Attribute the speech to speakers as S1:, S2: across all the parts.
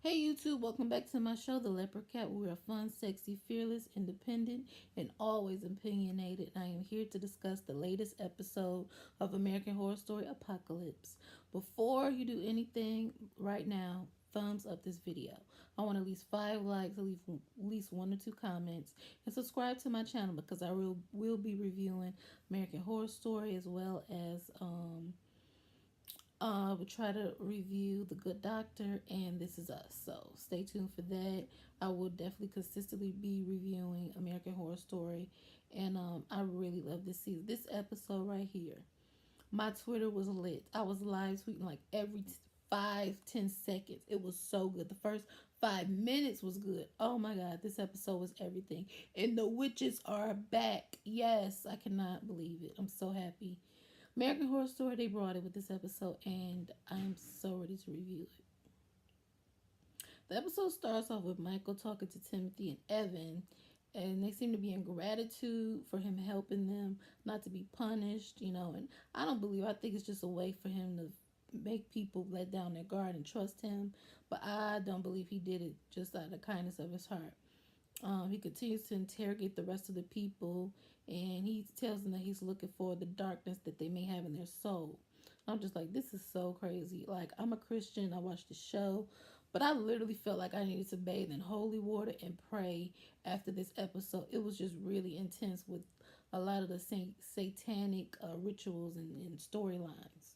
S1: Hey YouTube, welcome back to my show, The Leopard Cat. We are fun, sexy, fearless, independent, and always opinionated. I am here to discuss the latest episode of American Horror Story Apocalypse. Before you do anything right now, thumbs up this video. I want at least 5 likes, at least 1 or 2 comments, and subscribe to my channel because I will be reviewing American Horror Story as well as we'll try to review The Good Doctor and This Is Us. So stay tuned for that. I will definitely consistently be reviewing American Horror Story. And I really love this season. This episode right here. My Twitter was lit. I was live tweeting like every 5-10 seconds. It was so good. The first 5 minutes was good. Oh my god, this episode was everything. And the witches are back. Yes, I cannot believe it. I'm so happy. American Horror Story, they brought it with this episode, and I'm so ready to review it. The episode starts off with Michael talking to Timothy and Evan, and they seem to be in gratitude for him helping them not to be punished, and I don't believe, I think it's just a way for him to make people let down their guard and trust him, but I don't believe he did it just out of the kindness of his heart. He continues to interrogate the rest of the people, and he tells them that he's looking for the darkness that they may have in their soul. I'm just like, this is so crazy. Like, I'm a Christian, I watched the show, but I literally felt like I needed to bathe in holy water and pray after this episode. It was just really intense with a lot of the satanic rituals and storylines.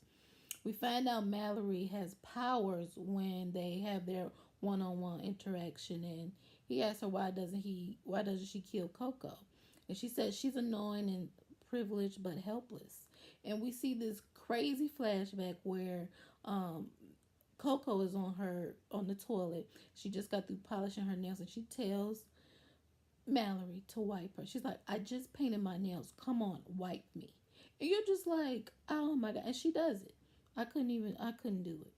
S1: We find out Mallory has powers when they have their one-on-one interaction, and he asks her why doesn't she kill Coco? And she says she's annoying and privileged but helpless. And we see this crazy flashback where Coco is on the toilet. She just got through polishing her nails, and she tells Mallory to wipe her. She's like, I just painted my nails. Come on, wipe me. And you're just like, oh my god. And she does it. I couldn't do it.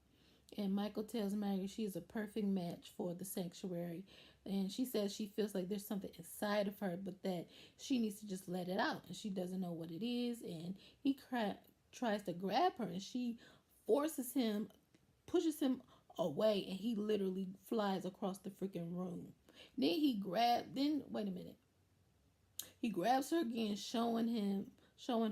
S1: And Michael tells Maggie she is a perfect match for the sanctuary. And she says she feels like there's something inside of her, but that she needs to just let it out. And she doesn't know what it is. And he tries to grab her, and she forces him, pushes him away, and he literally flies across the freaking room. Wait a minute. He grabs her again, showing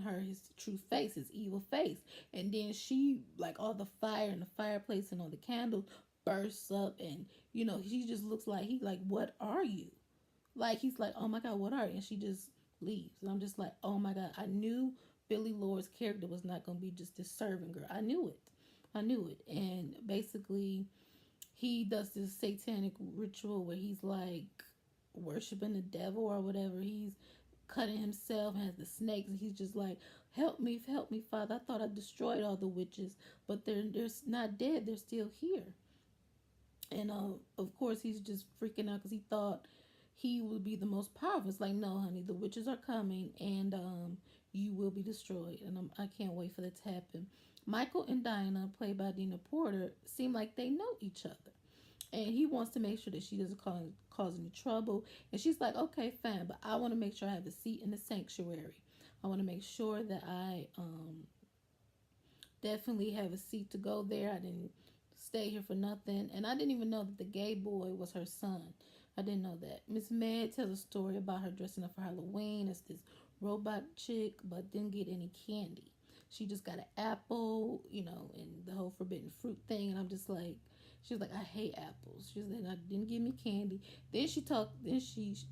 S1: her his true face, his evil face. And then she, like, all the fire in the fireplace and all the candles bursts up, and he just looks like, what are you? Like, he's like, oh my god, what are you? And she just leaves. And I'm just like, oh my god, I knew Billy Lore's character was not going to be just this servant girl. I knew it. And basically, he does this satanic ritual where he's like worshiping the devil or whatever. He's cutting himself, has the snakes, and he's just like, help me, Father. I thought I destroyed all the witches, but they're not dead. They're still here. And of course, he's just freaking out because he thought he would be the most powerful. It's like, no, honey, the witches are coming, and you will be destroyed. And I can't wait for that to happen. Michael and Dinah, played by Dina Porter, seem like they know each other. And he wants to make sure that she doesn't cause any trouble. And she's like, okay, fine, but I want to make sure I have a seat in the sanctuary. I want to make sure that I definitely have a seat to go there. I didn't stay here for nothing. And I didn't even know that the gay boy was her son. I didn't know that. Miss Med tells a story about her dressing up for Halloween as this robot chick, but didn't get any candy. She just got an apple, and the whole forbidden fruit thing. And I'm just like, she was like, I hate apples. She was like, I didn't give me candy. Then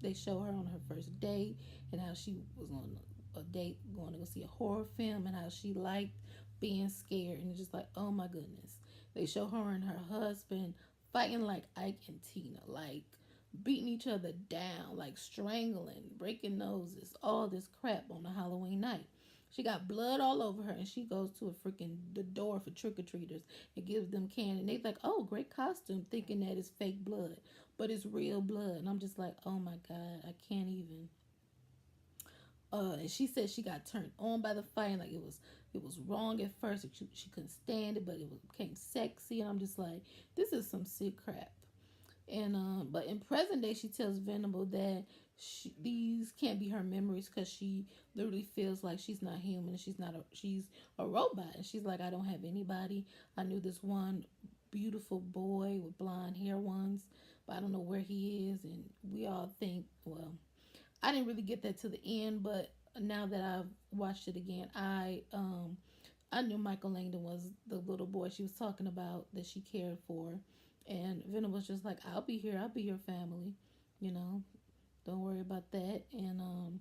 S1: they show her on her first date, and how she was on a date going to go see a horror film, and how she liked being scared. And it's just like, oh my goodness. They show her and her husband fighting like Ike and Tina, like beating each other down, like strangling, breaking noses, all this crap on a Halloween night. She got blood all over her, and she goes to the door for trick-or-treaters and gives them candy. And they like, oh, great costume, thinking that it's fake blood, but it's real blood. And I'm just like, oh my god, I can't even. And she said she got turned on by the fight, like it was wrong at first. She couldn't stand it, but became sexy. And I'm just like, this is some sick crap. And but in present day, she tells Venable that these can't be her memories because she literally feels like she's not human. She's a robot. And she's like, I don't have anybody. I knew this one beautiful boy with blonde hair once, but I don't know where he is. And we all think, well, I didn't really get that to the end, but now that I've watched it again, I knew Michael Langdon was the little boy she was talking about that she cared for, and Venom was just like, "I'll be here. I'll be your family. You know, don't worry about that." And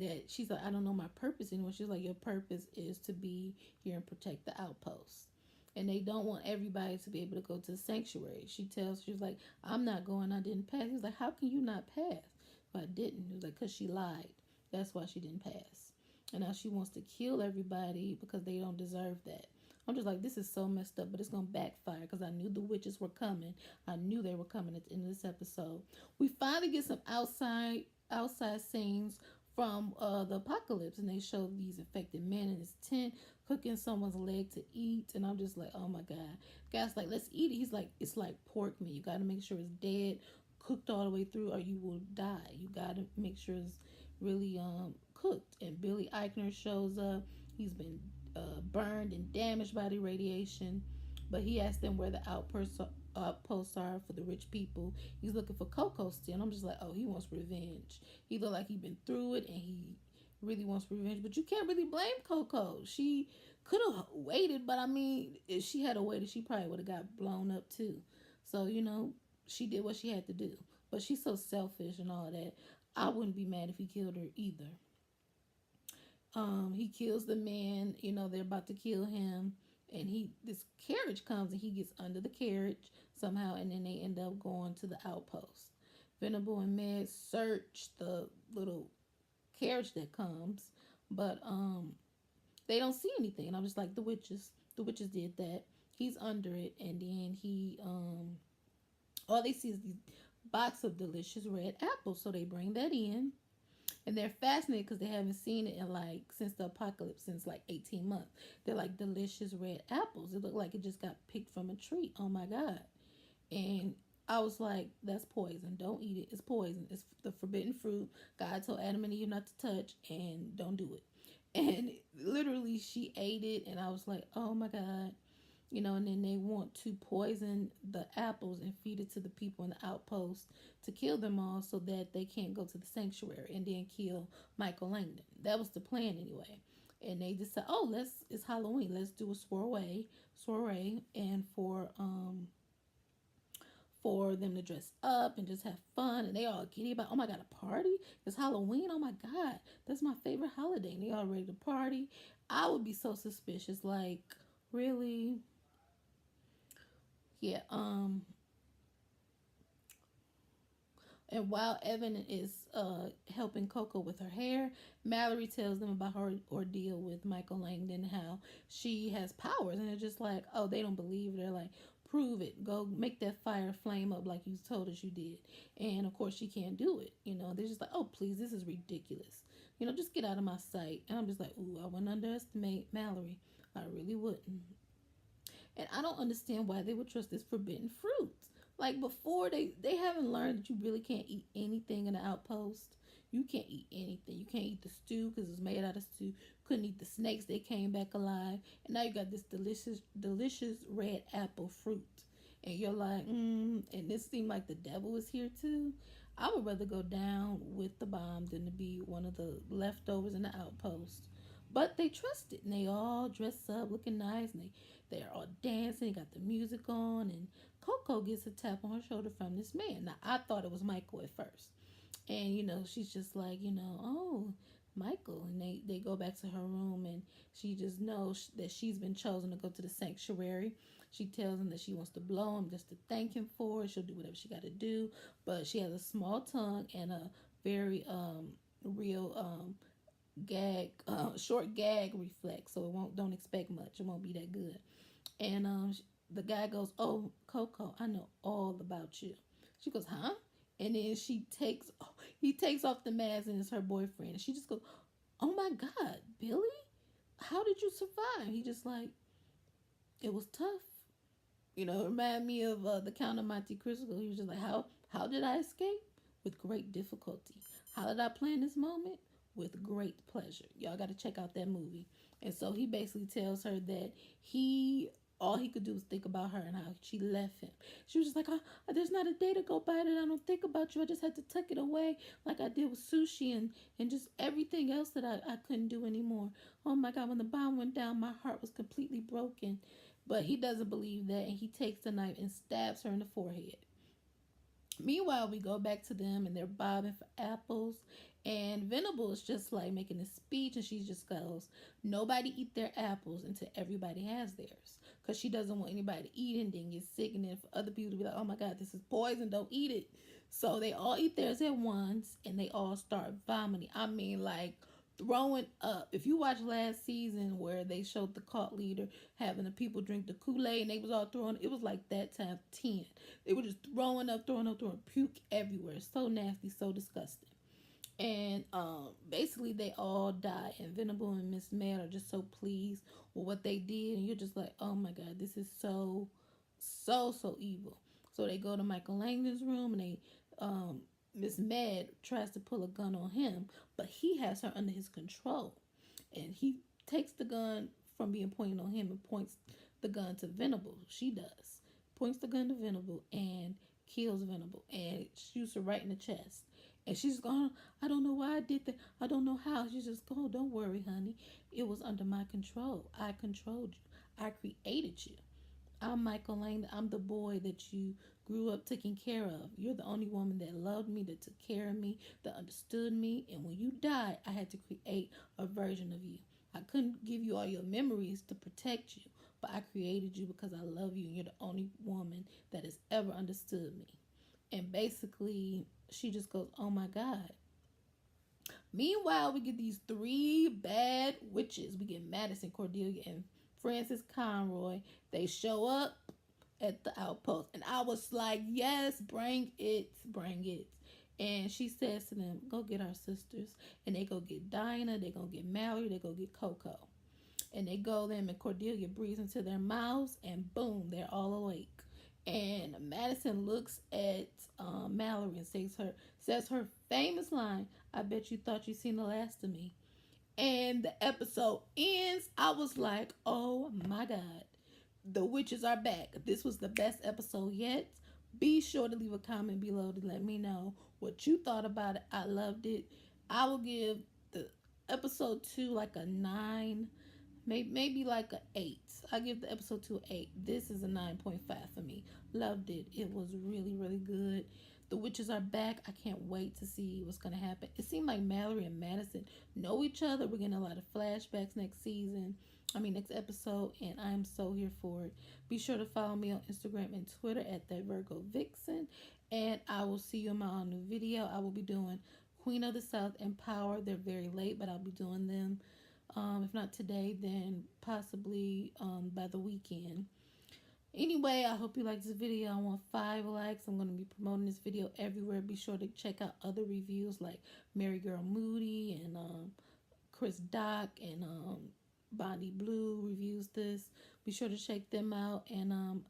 S1: that she's like, "I don't know my purpose anymore." She's like, "Your purpose is to be here and protect the outpost." And they don't want everybody to be able to go to the sanctuary. She's like, "I'm not going. I didn't pass." He's like, "How can you not pass?" But I didn't. He was like, "Cause she lied. That's why she didn't pass." And now she wants to kill everybody because they don't deserve that. I'm just like, this is so messed up, but it's gonna backfire because I knew the witches were coming. I knew they were coming at the end of this episode. We finally get some outside scenes from the apocalypse, and they show these infected men in his tent cooking someone's leg to eat, and I'm just like, oh my god. Guy's like, let's eat it. He's like, it's like pork meat. You got to make sure it's dead, cooked all the way through, or you will die. You got to make sure it's really cooked. And Billy Eichner shows up. He's been burned and damaged by the radiation, but he asked them where the outposts are for the rich people. He's looking for Coco still. And I'm just like, oh, he wants revenge. He looked like he'd been through it, and he really wants revenge. But you can't really blame Coco. She could have waited, but I mean, if she had waited, she probably would have got blown up too. So she did what she had to do. But she's so selfish and all that. I wouldn't be mad if he killed her either. He kills the man. They're about to kill him, and this carriage comes, and he gets under the carriage somehow, and then they end up going to the outpost. Venable and Meg search the little carriage that comes, but they don't see anything. And I'm just like, the witches did that. He's under it, and then he all they see is these box of delicious red apples. So they bring that in, and they're fascinated because they haven't seen it in like since the apocalypse, since like 18 months. They're like delicious red apples. It looked like it just got picked from a tree. Oh my god. And I was like, that's poison. Don't eat it. It's poison. It's the forbidden fruit. God told Adam and Eve not to touch, and don't do it. And literally she ate it, and I was like, oh my god. And then they want to poison the apples and feed it to the people in the outpost to kill them all so that they can't go to the sanctuary and then kill Michael Langdon. That was the plan anyway. And they just said, oh, it's Halloween. Let's do a soiree, and for them to dress up and just have fun, and they all giddy about, oh my god, a party? It's Halloween. Oh my god, that's my favorite holiday. And they all ready to party. I would be so suspicious, like, really? Yeah. And while Evan is helping Coco with her hair, Mallory tells them about her ordeal with Michael Langdon, how she has powers. And they're just like, oh, they don't believe it. They're like, prove it. Go make that fire flame up like you told us you did. And of course, she can't do it. They're just like, oh, please, this is ridiculous. Just get out of my sight. And I'm just like, ooh, I wouldn't underestimate Mallory. I really wouldn't. And I don't understand why they would trust this forbidden fruit. Like before, they haven't learned that you really can't eat anything in the outpost. You can't eat anything. You can't eat the stew because it's made out of stew. Couldn't eat the snakes. They came back alive. And now you got this delicious red apple fruit. And you're like, and this seemed like the devil is here too. I would rather go down with the bomb than to be one of the leftovers in the outpost. But they trust it, and they all dress up looking nice, and they're all dancing, got the music on, and Coco gets a tap on her shoulder from this man. Now, I thought it was Michael at first. And, she's just like, oh, Michael. And they go back to her room, and she just knows that she's been chosen to go to the sanctuary. She tells him that she wants to blow him just to thank him for it. She'll do whatever she got to do. But she has a small tongue and a very real short gag reflex. So don't expect much. It won't be that good. And the guy goes, oh, Coco, I know all about you. She goes, huh? And then he takes off the mask, and it's her boyfriend. And she just goes, oh my God, Billy, how did you survive? He just like, it was tough. It reminded me of the Count of Monte Cristo. He was just like, how did I escape? With great difficulty. How did I plan this moment? With great pleasure. Y'all got to check out that movie. And so he basically tells her that he all he could do was think about her and how she left him. She was just like, there's not a day to go by that I don't think about you. I just had to tuck it away like I did with sushi and just everything else that I couldn't do anymore. Oh my God, when the bomb went down, my heart was completely broken. But he doesn't believe that, and he takes the knife and stabs her in the forehead. Meanwhile, we go back to them and they're bobbing for apples. And Venable is just like making a speech, and she just goes, nobody eat their apples until everybody has theirs. Because she doesn't want anybody to eat it and then get sick, and then for other people to be like, oh my God, this is poison, don't eat it. So they all eat theirs at once and they all start vomiting. I mean, like throwing up. If you watch last season where they showed the cult leader having the people drink the Kool-Aid and they was all throwing, it was like that time 10. They were just throwing up, throwing puke everywhere. So nasty, so disgusting. And basically they all die. And Venable and Miss Mad are just so pleased with what they did. And you're just like, oh my God, this is so, so evil. So they go to Michael Langdon's room and they Miss Mad tries to pull a gun on him, but he has her under his control. And he takes the gun from being pointed on him and points the gun to Venable. She does. Points the gun to Venable and kills Venable and shoots her right in the chest. And she's going, I don't know why I did that. I don't know how. She's just going, don't worry, honey. It was under my control. I controlled you. I created you. I'm Michael Lang. I'm the boy that you grew up taking care of. You're the only woman that loved me, that took care of me, that understood me. And when you died, I had to create a version of you. I couldn't give you all your memories to protect you, but I created you because I love you and you're the only woman that has ever understood me. And basically, she just goes, oh my God. Meanwhile, we get these three bad witches. We get Madison, Cordelia, and Francis Conroy. They show up at the outpost. And I was like, yes, bring it, bring it. And she says to them, go get our sisters. And they go get Dinah, they go get Mallory, they go get Coco. And they go them and Cordelia breathes into their mouths and boom, they're all awake. And Madison looks at Mallory and says her famous line, I bet you thought you seen the last of me. And the episode ends. I was like, oh my God. The witches are back. This was the best episode yet. Be sure to leave a comment below to let me know what you thought about it. I loved it. I will give the episode 2 like a 9, maybe like a 8. I give the episode 2 an 8. This is a 9.5 for me. Loved it. It was really, really good. The witches are back. I can't wait to see what's going to happen. It seemed like Mallory and Madison know each other. We're getting a lot of flashbacks next episode, and I'm so here for it. Be sure to follow me on Instagram and Twitter at that Virgo Vixen, and I will see you in my new video. I will be doing Queen of the South and Power. They're very late, but I'll be doing them. If not today, then possibly by the weekend. Anyway, I hope you like this video. I want 5 likes. I'm going to be promoting this video everywhere. Be sure to check out other reviews like Mary Girl Moody and Chris Doc and Bonnie Blue reviews this. Be sure to check them out and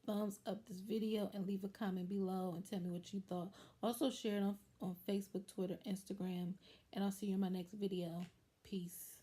S1: thumbs up this video and leave a comment below and tell me what you thought. Also share it on Facebook, Twitter, Instagram, and I'll see you in my next video. Peace.